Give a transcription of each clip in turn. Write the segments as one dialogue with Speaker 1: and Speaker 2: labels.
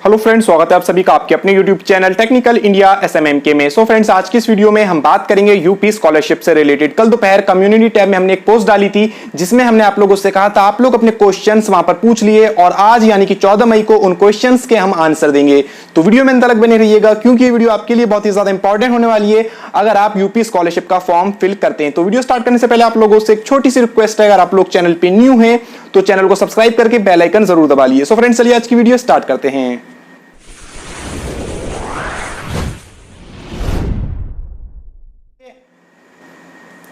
Speaker 1: Hello friends, स्वागत है आप सभी का आपके अपने यूट्यूब चैनल टेक्निकल इंडिया एसएमएमके में। सो फ्रेंड्स, आज की इस वीडियो में हम बात करेंगे यूपी स्कॉलरशिप से रिलेटेड। कल दोपहर कम्युनिटी टैब में हमने एक पोस्ट डाली थी जिसमें हमने आप लोगों से कहा था आप लोग अपने क्वेश्चंस वहां पर पूछ लिए और आज यानी कि 14 मई को उन क्वेश्चंस के हम आंसर देंगे। तो वीडियो में अंत तक बने रहिएगा क्योंकि ये वीडियो आपके लिए बहुत ही ज्यादा इंपॉर्टेंट होने वाली है अगर आप यूपी स्कॉलरशिप का फॉर्म फिल करते हैं। तो वीडियो स्टार्ट करने से पहले आप लोगों से एक छोटी सी रिक्वेस्ट है, अगर आप लोग चैनल पे न्यू हैं तो चैनल को सब्सक्राइब करके बेल आइकन जरूर दबा लीजिए। सो फ्रेंड्स, चलिए आज की वीडियो स्टार्ट करते हैं।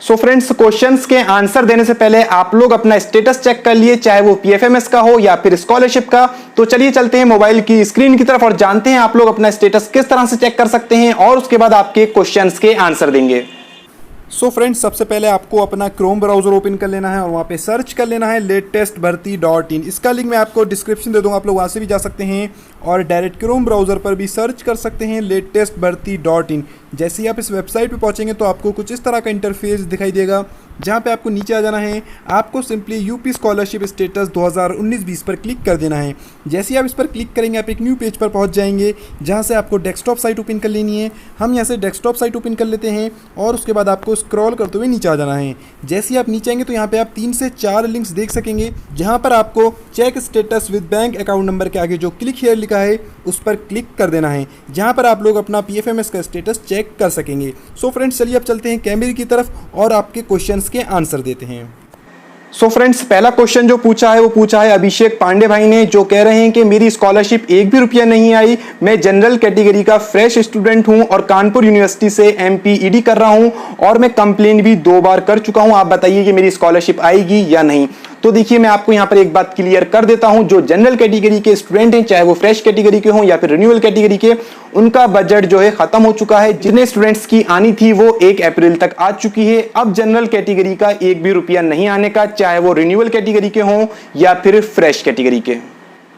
Speaker 1: सो फ्रेंड्स, क्वेश्चंस के आंसर देने से पहले आप लोग अपना स्टेटस चेक कर लिए, चाहे वो पीएफएमएस का हो या फिर स्कॉलरशिप का। तो चलिए चलते हैं मोबाइल की स्क्रीन की तरफ और जानते हैं आप लोग अपना स्टेटस किस तरह से चेक कर सकते हैं और उसके बाद आपके क्वेश्चंस के आंसर देंगे।
Speaker 2: सो फ्रेंड्स, सबसे पहले आपको अपना क्रोम ब्राउजर ओपन कर लेना है और वहाँ पे सर्च कर लेना है latestbharti.in। इसका लिंक मैं आपको डिस्क्रिप्शन दे दूँगा, आप लोग वहाँ से भी जा सकते हैं और डायरेक्ट क्रोम ब्राउजर पर भी सर्च कर सकते हैं latestbharti.in। जैसे ही आप इस वेबसाइट पे पहुँचेंगे तो आपको कुछ इस तरह का इंटरफेस दिखाई देगा, जहाँ पे आपको नीचे आ जाना है। आपको सिंपली यूपी स्कॉलरशिप स्टेटस 2019-20 पर क्लिक कर देना है। जैसे ही आप इस पर क्लिक करेंगे आप एक न्यू पेज पर पहुँच जाएंगे, जहाँ से आपको डेस्कटॉप साइट ओपन कर लेनी है। हम यहाँ से डेस्कटॉप साइट ओपन कर लेते हैं और उसके बाद आपको स्क्रॉल करते हुए नीचे आ जाना है। जैसे ही आप नीचे आएंगे तो यहाँ पे आप 3 से 4 लिंक्स देख सकेंगे, जहाँ पर आपको check status with bank account number के आगे जो क्लिक हियर लिखा है उस पर क्लिक कर देना है, जहाँ पर आप लोग अपना पीएफएमएस का स्टेटस चेक कर सकेंगे। सो फ्रेंड्स, चलिए अब चलते हैं कैमरे की तरफ और आपके क्वेश्चंस के आंसर देते हैं।
Speaker 1: सो फ्रेंड्स, पहला क्वेश्चन जो पूछा है वो पूछा है अभिषेक पांडे भाई ने, जो कह रहे हैं कि मेरी स्कॉलरशिप एक भी रुपया नहीं आई। मैं जनरल कैटेगरी का फ्रेश स्टूडेंट हूं और कानपुर यूनिवर्सिटी से एमपीईडी कर रहा हूं और मैं कंप्लेन भी 2 बार कर चुका हूं। आप बताइए कि मेरी स्कॉलरशिप आएगी या नहीं। तो देखिए, मैं आपको यहां पर एक बात क्लियर कर देता हूं, जो जनरल कैटेगरी के स्टूडेंट हैं, चाहे वो फ्रेश कैटेगरी के हों या फिर रिन्यूअल कैटेगरी के, उनका बजट जो है खत्म हो चुका है। जितने स्टूडेंट्स की आनी थी वो 1 अप्रैल तक आ चुकी है। अब जनरल कैटेगरी का एक भी रुपया नहीं आने का, चाहे वो रिन्यूअल कैटेगरी के हों या फिर फ्रेश कैटेगरी के।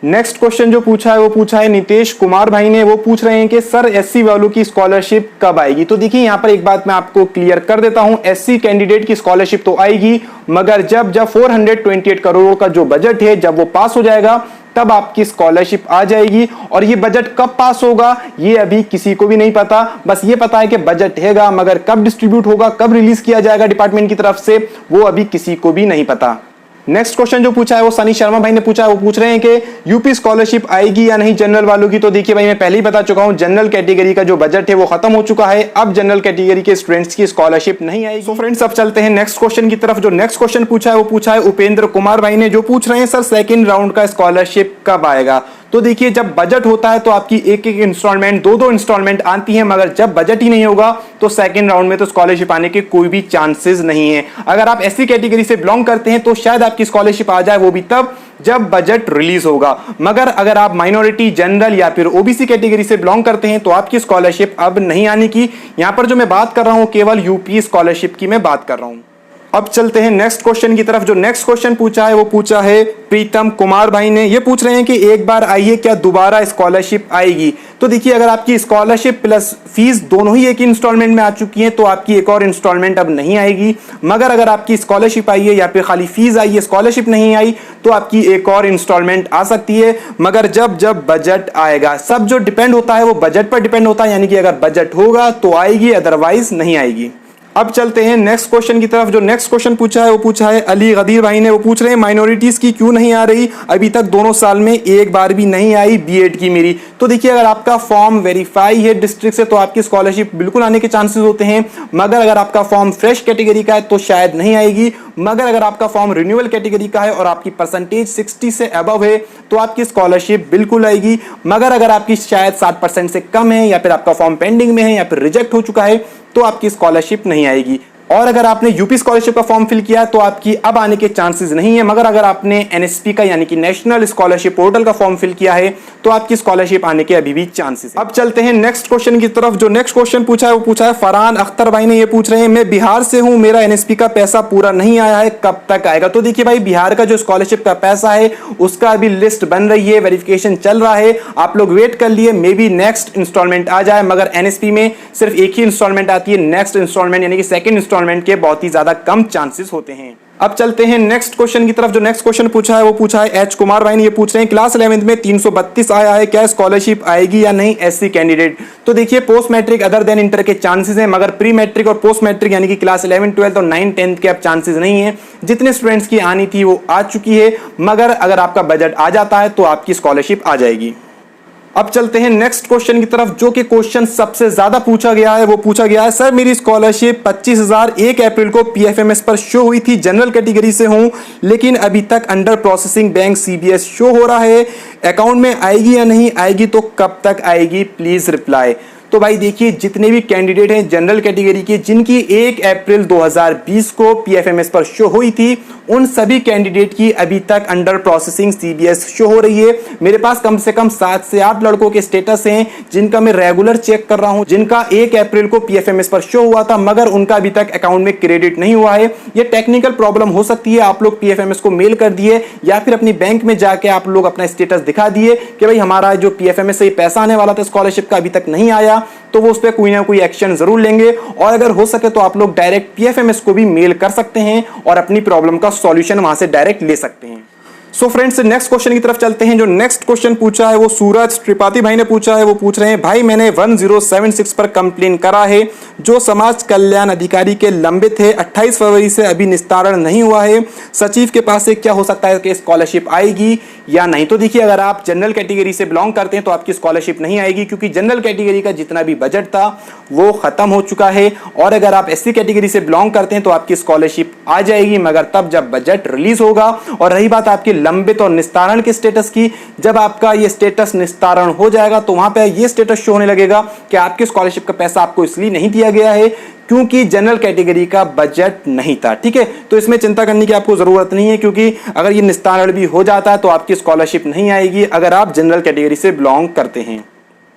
Speaker 1: नेक्स्ट क्वेश्चन जो पूछा है वो पूछा है नितेश कुमार भाई ने। वो पूछ रहे हैं कि सर एससी वालों की स्कॉलरशिप कब आएगी। तो देखिए, यहां पर एक बात मैं आपको क्लियर कर देता हूं, एससी कैंडिडेट की स्कॉलरशिप तो आएगी, मगर जब 428 करोड़ का जो बजट है जब वो पास हो जाएगा तब आपकी स्कॉलरशिप आ जाएगी। और ये बजट कब पास होगा ये अभी किसी को भी नहीं पता, बस ये पता है कि बजट हैगा, मगर कब डिस्ट्रीब्यूट होगा, कब रिलीज किया जाएगा डिपार्टमेंट की तरफ से, वो अभी किसी को भी नहीं पता। नेक्स्ट क्वेश्चन जो पूछा है वो सनी शर्मा भाई ने पूछा है। वो पूछ रहे हैं कि यूपी स्कॉलरशिप आएगी या नहीं जनरल वालों की। तो देखिए भाई, मैं पहले ही बता चुका हूं, जनरल कैटेगरी का जो बजट है वो खत्म हो चुका है। अब जनरल कैटेगरी के स्टूडेंट्स की स्कॉलरशिप नहीं आएगी। तो फ्रेंड्स, अब चलते हैं नेक्स्ट क्वेश्चन की तरफ। जो नेक्स्ट क्वेश्चन पूछा है वो पूछा है उपेंद्र कुमार भाई ने, जो पूछ रहे हैं सर सेकेंड राउंड का स्कॉलरशिप कब आएगा। तो देखिए, जब बजट होता है तो आपकी एक इंस्टॉलमेंट 2 इंस्टॉलमेंट आती है, मगर जब बजट ही नहीं होगा तो सेकंड राउंड में तो स्कॉलरशिप आने के कोई भी चांसेस नहीं है। अगर आप एससी कैटेगरी से बिलोंग करते हैं तो शायद आपकी स्कॉलरशिप आ जाए, वो भी तब जब बजट रिलीज होगा। मगर अगर आप माइनॉरिटी, जनरल या फिर ओबीसी कैटेगरी से बिलोंग करते हैं तो आपकी स्कॉलरशिप अब नहीं आने की। यहां पर जो मैं बात कर रहा हूं केवल यूपी स्कॉलरशिप की मैं बात कर रहा हूं। अब चलते हैं नेक्स्ट क्वेश्चन की तरफ। जो नेक्स्ट क्वेश्चन पूछा है वो पूछा है प्रीतम कुमार भाई ने। ये पूछ रहे हैं कि एक बार आई है, क्या दोबारा स्कॉलरशिप आएगी। तो देखिए, अगर आपकी स्कॉलरशिप प्लस फीस दोनों ही एक ही इंस्टॉलमेंट में आ चुकी है तो आपकी एक और इंस्टॉलमेंट अब नहीं आएगी। मगर अगर आपकी स्कॉलरशिप आई है या फिर खाली फीस आई है, स्कॉलरशिप नहीं आई, तो आपकी एक और इंस्टॉलमेंट आ सकती है, मगर जब जब बजट आएगा। सब जो डिपेंड होता है वो बजट पर डिपेंड होता है, यानी कि अगर बजट होगा तो आएगी, अदरवाइज नहीं आएगी। अब चलते हैं नेक्स्ट क्वेश्चन की तरफ। जो नेक्स्ट क्वेश्चन पूछा है वो पूछा है अली गदीर भाई ने। वो पूछ रहे हैं माइनॉरिटीज की क्यों नहीं आ रही, अभी तक दोनों साल में एक बार भी नहीं आई बीएड की मेरी। तो देखिए, अगर आपका फॉर्म वेरीफाई है डिस्ट्रिक्ट से तो आपकी स्कॉलरशिप बिल्कुल आने के चांसेस होते हैं, मगर अगर आपका फॉर्म फ्रेश कैटेगरी का है तो शायद नहीं आएगी। मगर अगर आपका फॉर्म रिन्यूअल कैटेगरी का है और आपकी परसेंटेज 60 से अबव है तो आपकी स्कॉलरशिप बिल्कुल आएगी। मगर अगर आपकी शायद 60% से कम है या फिर आपका फॉर्म पेंडिंग में है या फिर रिजेक्ट हो चुका है तो आपकी स्कॉलरशिप नहीं आएगी। और अगर आपने यूपी स्कॉलरशिप का फॉर्म फिल किया तो आपकी अब आने के चांसेस नहीं है, मगर अगर आपने एनएसपी का यानी कि नेशनल स्कॉलरशिप पोर्टल का फॉर्म फिल किया है तो आपकी स्कॉलरशिप आने के अभी भी चांसेस है। अब चलते हैं नेक्स्ट क्वेश्चन की तरफ। जो नेक्स्ट क्वेश्चन पूछा है वो पूछा है फरहान अख्तर भाई ने। ये पूछ रहे हैं मैं बिहार से हूं, मेरा एनएसपी का पैसा पूरा नहीं आया है, कब तक आएगा। तो देखिए भाई, बिहार का जो स्कॉलरशिप का पैसा है उसका अभी लिस्ट बन रही है, वेरिफिकेशन चल रहा है, आप लोग वेट कर लिए, मे बी नेक्स्ट इंस्टॉलमेंट आ जाए। मगर एनएसपी में सिर्फ एक ही इंस्टॉलमेंट आती है, नेक्स्ट इंस्टॉलमेंट यानी कि सेकंड इंस्टॉलमेंट के बहुत ही ज्यादा कम चांसेस होते हैं। अब चलते हैं नेक्स्ट क्वेश्चन की तरफ। जो नेक्स्ट क्वेश्चन पूछा है वो पूछा है एच कुमार भाई ने। ये पूछ रहे हैं क्लास 11th में 332 आया है, क्या स्कॉलरशिप आएगी या नहीं एससी कैंडिडेट। तो देखिए post matric other than inter के चांसेस हैं, मगर प्री मैट्रिक और पोस्ट मैट्रिक यानी कि क्लास 11, 12 और 9, 10 के अब चांसेस नहीं है। जितने स्टूडेंट्स की आनी थी वो आ चुकी है, मगर अगर आपका बजट आ जाता है तो आपकी स्कॉलरशिप आ जाएगी। अब चलते हैं नेक्स्ट क्वेश्चन की तरफ, जो कि क्वेश्चन सबसे ज्यादा पूछा गया है। वो पूछा गया है सर मेरी स्कॉलरशिप 25,000 1 अप्रैल को पीएफएमएस पर शो हुई थी, जनरल कैटेगरी से हूं, लेकिन अभी तक under processing bank CBS show हो रहा है, अकाउंट में आएगी या नहीं आएगी, तो कब तक आएगी, प्लीज रिप्लाई। तो भाई देखिए जितने भी कैंडिडेट हैं जनरल कैटेगरी के जिनकी 1 अप्रैल 2020 को पीएफएमएस पर शो हुई थी, उन सभी कैंडिडेट की अभी तक अंडर प्रोसेसिंग सीबीएस शो हो रही है। मेरे पास कम से कम 7 से 8 लड़कों के स्टेटस हैं जिनका मैं रेगुलर चेक कर रहा हूं, जिनका 1 अप्रैल को पीएफएमएस पर शो हुआ था मगर उनका अभी तक अकाउंट में क्रेडिट नहीं हुआ है। ये टेक्निकल प्रॉब्लम हो सकती है, आप लोग पीएफएमएस को मेल कर दिए या फिर अपनी बैंक में जाके आप लोग अपना स्टेटस दिखा दिए कि भाई हमारा जो पीएफएमएस से पैसा आने वाला था स्कॉलरशिप का अभी तक नहीं आया, तो वो उस पर कोई ना कोई एक्शन जरूर लेंगे। और अगर हो सके तो आप लोग डायरेक्ट पीएफएमएस को भी मेल कर सकते हैं और अपनी प्रॉब्लम का सॉल्यूशन वहां से डायरेक्ट ले सकते हैं। सो फ्रेंड्स नेक्स्ट क्वेश्चन की तरफ चलते हैं। जो नेक्स्ट क्वेश्चन पूछा है वो सूरज त्रिपाठी भाई ने पूछा है। वो पूछ रहे हैं भाई मैंने 1076 पर कंप्लेन करा है, जो समाज कल्याण अधिकारी के लंबित है, 28 फरवरी से अभी निस्तारण नहीं हुआ है, सचिव के पास से क्या हो सकता है कि स्कॉलरशिप आएगी या नहीं। तो देखिए अगर आप जनरल कैटेगरी से बिलोंग करते हैं तो आपकी स्कॉलरशिप नहीं आएगी, क्योंकि जनरल कैटेगरी का जितना भी बजट था वो खत्म हो चुका है। और अगर आप एससी कैटेगरी से बिलोंग करते हैं तो आपकी स्कॉलरशिप आ जाएगी, मगर तब जब बजट रिलीज होगा। और रही बात आपकी लंबित और निस्तारण के स्टेटस की, जब आपका ये स्टेटस निस्तारण हो जाएगा तो वहां पे ये स्टेटस शो होने लगेगा कि आपकी स्कॉलरशिप का पैसा आपको इसलिए नहीं दिया गया है क्योंकि जनरल कैटेगरी का बजट नहीं था। ठीक है, तो इसमें चिंता करने की आपको जरूरत नहीं है, क्योंकि अगर ये निस्तारण भी हो जाता है तो आपकी स्कॉलरशिप नहीं आएगी अगर आप जनरल कैटेगरी से बिलोंग करते हैं।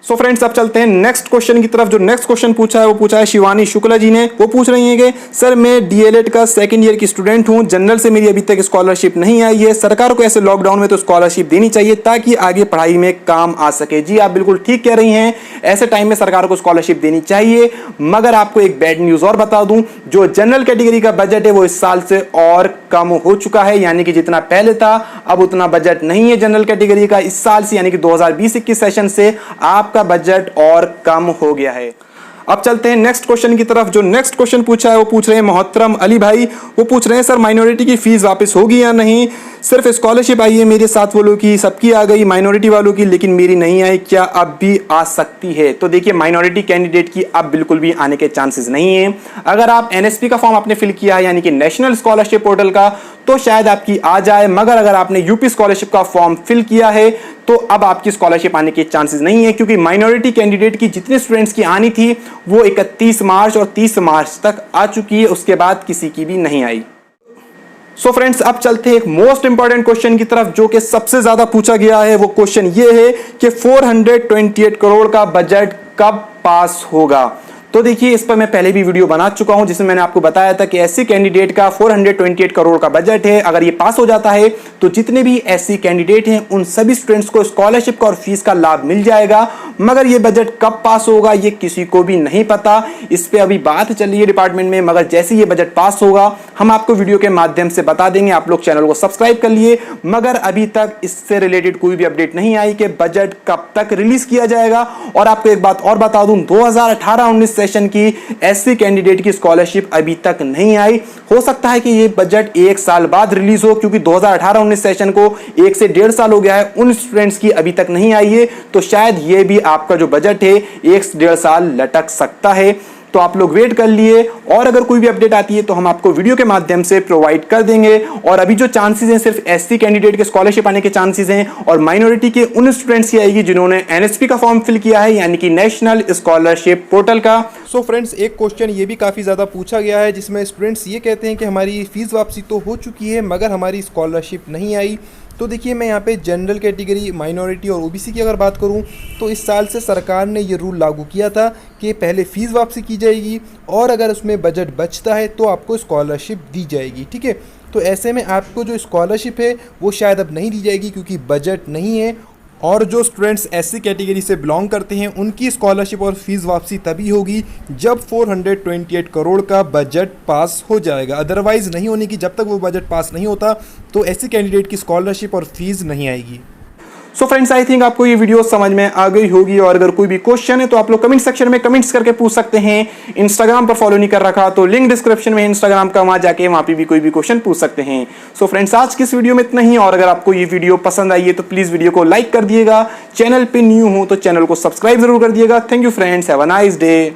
Speaker 1: सो फ्रेंड्स अब चलते हैं नेक्स्ट क्वेश्चन की तरफ। जो नेक्स्ट क्वेश्चन पूछा है वो पूछा है शिवानी शुक्ला जी ने। वो पूछ रही हैं कि सर मैं डीएलएड का सेकंड ईयर की स्टूडेंट हूं, जनरल से मेरी अभी तक स्कॉलरशिप नहीं आई है, सरकार को ऐसे लॉकडाउन में तो स्कॉलरशिप देनी चाहिए ताकि आगे पढ़ाई में काम आ सके। जी आप बिल्कुल ठीक कह रही हैं, ऐसे टाइम में सरकार को स्कॉलरशिप देनी चाहिए, मगर आपको एक बैड न्यूज और बता दूं, जो जनरल कैटेगरी का बजट है वो इस साल से और कम हो चुका है, यानी कि जितना पहले था अब उतना बजट नहीं है जनरल कैटेगरी का इस साल से, यानी कि 2020-21 सेशन से आपका बजट और कम हो गया है। अब चलते हैं नेक्स्ट क्वेश्चन की तरफ। जो नेक्स्ट क्वेश्चन पूछा है वो पूछ रहे हैं मोहतरम अली भाई। वो पूछ रहे हैं सर माइनॉरिटी की फीस वापस होगी या नहीं, सिर्फ स्कॉलरशिप आई है मेरे साथ वालों की, सबकी आ गई माइनॉरिटी वालों की, लेकिन मेरी नहीं आई, क्या अब भी आ सकती है। तो देखिए माइनॉरिटी कैंडिडेट की अब बिल्कुल भी आने के चांसेस नहीं है। अगर आप एनएसपी का फॉर्म आपने फिल किया है यानी कि नेशनल स्कॉलरशिप पोर्टल का, तो शायद आपकी आ जाए, मगर अगर आपने यूपी स्कॉलरशिप का फॉर्म फिल किया है तो अब आपकी स्कॉलरशिप आने के चांसेस नहीं है, क्योंकि माइनॉरिटी कैंडिडेट की जितने स्टूडेंट्स की आनी थी वो 31 मार्च और 30 मार्च तक आ चुकी है, उसके बाद किसी की भी नहीं आई। सो फ्रेंड्स अब चलते हैं एक मोस्ट इंपॉर्टेंट क्वेश्चन की तरफ, जो कि सबसे ज्यादा पूछा गया है। वो क्वेश्चन ये है कि 428 करोड़ का बजट कब पास होगा। तो देखिए इस पर मैं पहले भी वीडियो बना चुका हूं जिसमें मैंने आपको बताया था कि एससी कैंडिडेट का 428 करोड़ का बजट है। अगर ये पास हो जाता है तो जितने भी एससी कैंडिडेट हैं उन सभी स्टूडेंट्स को स्कॉलरशिप का और फीस का लाभ मिल जाएगा, मगर ये बजट कब पास होगा ये किसी को भी नहीं पता। इस पे अभी बात चल रही है डिपार्टमेंट में, मगर जैसे ये बजट पास होगा हम आपको वीडियो के माध्यम से बता देंगे। आप लोग चैनल को सब्सक्राइब कर लिए, मगर अभी तक इससे रिलेटेड कोई भी अपडेट नहीं आई कि बजट कब तक रिलीज किया जाएगा। और आपको एक बात और बता दूं, 2018-19 सेशन की एससी कैंडिडेट की स्कॉलरशिप अभी तक नहीं आई। हो सकता है कि ये बजट 1 साल बाद रिलीज हो, क्योंकि 2018-19 सेशन को 1 से 1.5 साल हो गया है, उन स्टूडेंट्स की अभी तक नहीं आई है, तो शायद ये भी आपका जो बजट है 1 से 1.5 साल लटक सकता है। तो आप लोग वेट कर लिए, और अगर कोई भी अपडेट आती है तो हम आपको वीडियो के माध्यम से प्रोवाइड कर देंगे। और अभी जो चांसेस हैं सिर्फ एससी कैंडिडेट के स्कॉलरशिप आने के चांसेस हैं, और माइनॉरिटी के उन स्टूडेंट्स की आएगी जिन्होंने एनएसपी का फॉर्म फिल किया है यानी कि नेशनल स्कॉलरशिप पोर्टल का।
Speaker 2: सो फ्रेंड्स एक क्वेश्चन ये भी काफ़ी ज़्यादा पूछा गया है जिसमें स्टूडेंट्स ये कहते हैं कि हमारी फ़ीस वापसी तो हो चुकी है मगर हमारी स्कॉलरशिप नहीं आई। तो देखिए मैं यहाँ पे जनरल कैटेगरी, माइनॉरिटी और ओबीसी की अगर बात करूँ तो इस साल से सरकार ने ये रूल लागू किया था कि पहले फ़ीस वापसी की जाएगी और अगर उसमें बजट बचता है तो आपको स्कॉलरशिप दी जाएगी। ठीक है, तो ऐसे में आपको जो स्कॉलरशिप है वो शायद अब नहीं दी जाएगी क्योंकि बजट नहीं है। और जो स्टूडेंट्स एससी कैटेगरी से बिलोंग करते हैं उनकी स्कॉलरशिप और फीस वापसी तभी होगी जब 428 करोड़ का बजट पास हो जाएगा। अदरवाइज नहीं होने की, जब तक वो बजट पास नहीं होता तो एससी कैंडिडेट की स्कॉलरशिप और फीस नहीं आएगी।
Speaker 1: सो फ्रेंड्स, आई थिंक आपको ये वीडियो समझ में आ गई होगी और अगर कोई भी क्वेश्चन है तो आप लोग कमेंट सेक्शन में कमेंट्स करके पूछ सकते हैं। इंस्टाग्राम पर फॉलो नहीं कर रखा तो लिंक डिस्क्रिप्शन में इंस्टाग्राम का, वहां जाके वहां पे भी कोई भी क्वेश्चन पूछ सकते हैं। सो फ्रेंड्स, आज की इस वीडियो में इतना ही और अगर आपको ये वीडियो पसंद आई है तो प्लीज वीडियो को लाइक कर दिएगा। चैनल पे न्यू हो तो चैनल को सब्सक्राइब जरूर कर दिएगा। Thank you friends, have a nice day.